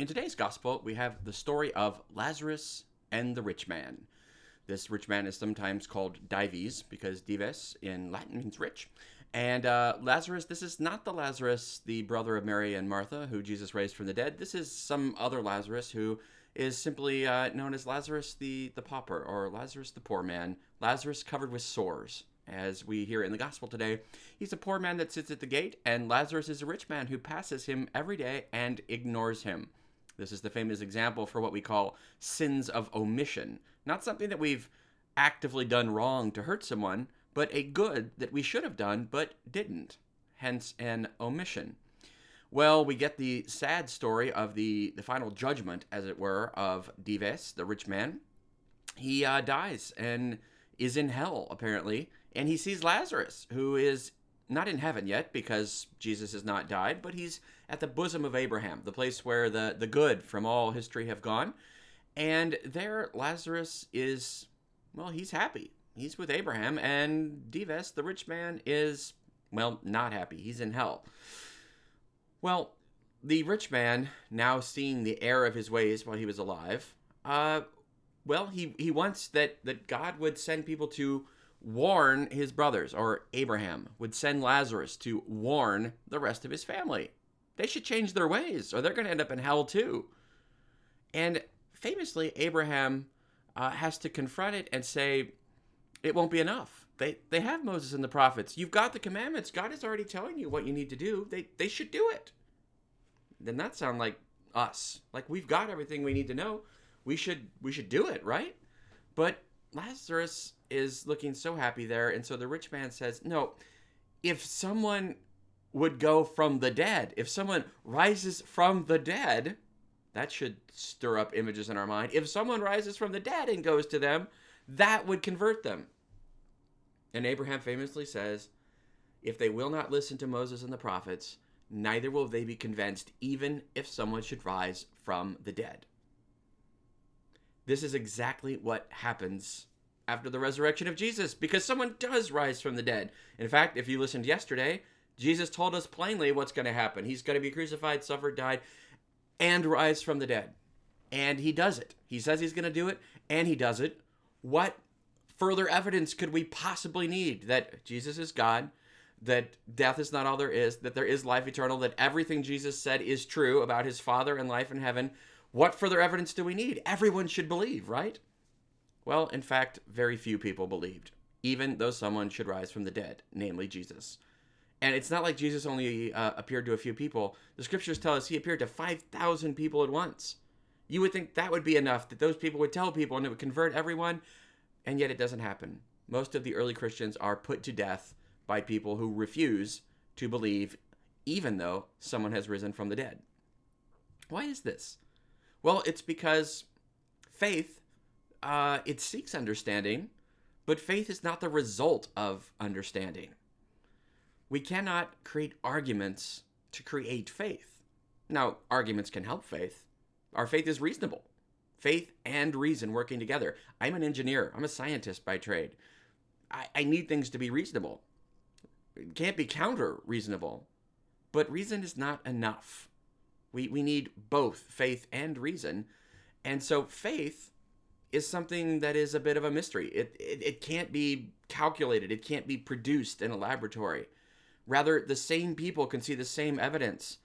In today's gospel, we have the story of Lazarus and the rich man. This rich man is sometimes called Dives because Dives in Latin means rich. And Lazarus, this is not the Lazarus, the brother of Mary and Martha, who Jesus raised from the dead. This is some other Lazarus who is simply known as Lazarus the pauper, or Lazarus the poor man. Lazarus covered with sores, as we hear in the gospel today. He's a poor man that sits at the gate, and Lazarus is a rich man who passes him every day and ignores him. This is the famous example for what we call sins of omission. Not something that we've actively done wrong to hurt someone, but a good that we should have done but didn't. Hence an omission. Well, we get the sad story of the final judgment, as it were, of Dives, the rich man. He dies and is in hell, apparently, and he sees Lazarus, who is not in heaven yet because Jesus has not died, but he's at the bosom of Abraham, the place where the good from all history have gone. And there Lazarus is, well, he's happy. He's with Abraham, and Dives, the rich man, is, well, not happy. He's in hell. Well, the rich man, now seeing the error of his ways while he was alive, he wants that God would send people to warn his brothers, or Abraham would send Lazarus to warn the rest of his family. They should change their ways, or they're going to end up in hell too. And famously, Abraham has to confront it and say, it won't be enough. They have Moses and the prophets. You've got the commandments. God is already telling you what you need to do. They should do it. Then that sounds like us. Like we've got everything we need to know. We should do it, right? But Lazarus is looking so happy there, and so the rich man says, no, if someone would go from the dead, if someone rises from the dead, that should stir up images in our mind. If someone rises from the dead and goes to them, that would convert them. And Abraham famously says, if they will not listen to Moses and the prophets, neither will they be convinced, even if someone should rise from the dead. This is exactly what happens after the resurrection of Jesus, because someone does rise from the dead. In fact, if you listened yesterday, Jesus told us plainly what's going to happen. He's going to be crucified, suffered, died, and rise from the dead. And he does it. He says he's going to do it, and he does it. What further evidence could we possibly need that Jesus is God, that death is not all there is, that there is life eternal, that everything Jesus said is true about his Father and life in heaven? What further evidence do we need? Everyone should believe, right? Well, in fact, very few people believed, even though someone should rise from the dead, namely Jesus. And it's not like Jesus only appeared to a few people. The scriptures tell us he appeared to 5,000 people at once. You would think that would be enough, that those people would tell people and it would convert everyone, and yet it doesn't happen. Most of the early Christians are put to death by people who refuse to believe, even though someone has risen from the dead. Why is this? Well, it's because faith, it seeks understanding, but faith is not the result of understanding. We cannot create arguments to create faith. Now, arguments can help faith. Our faith is reasonable. Faith and reason working together. I'm an engineer. I'm a scientist by trade. I need things to be reasonable. It can't be counter-reasonable. But reason is not enough. We need both faith and reason. And so faith is something that is a bit of a mystery. It can't be calculated. It can't be produced in a laboratory. Rather, the same people can see the same evidence.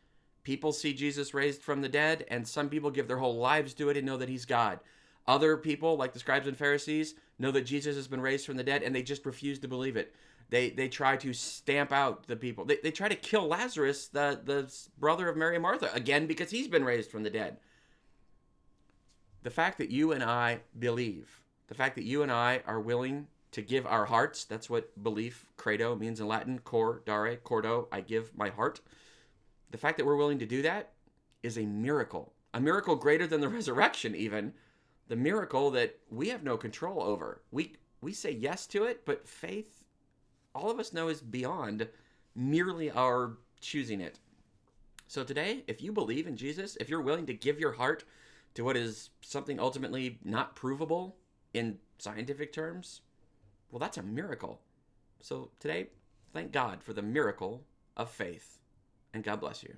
People see Jesus raised from the dead, and some people give their whole lives to it and know that he's God. Other people, like the scribes and Pharisees, know that Jesus has been raised from the dead, and they just refuse to believe it. They try to stamp out the people. They try to kill Lazarus, the brother of Mary and Martha, again, because he's been raised from the dead. The fact that you and I believe, the fact that you and I are willing to give our hearts, that's what belief, credo, means in Latin, cor, dare, cordo, I give my heart. The fact that we're willing to do that is a miracle greater than the resurrection even, the miracle that we have no control over. We say yes to it, but faith, all of us know, is beyond merely our choosing it. So today, if you believe in Jesus, if you're willing to give your heart to what is something ultimately not provable in scientific terms, well, that's a miracle. So today, thank God for the miracle of faith, and God bless you.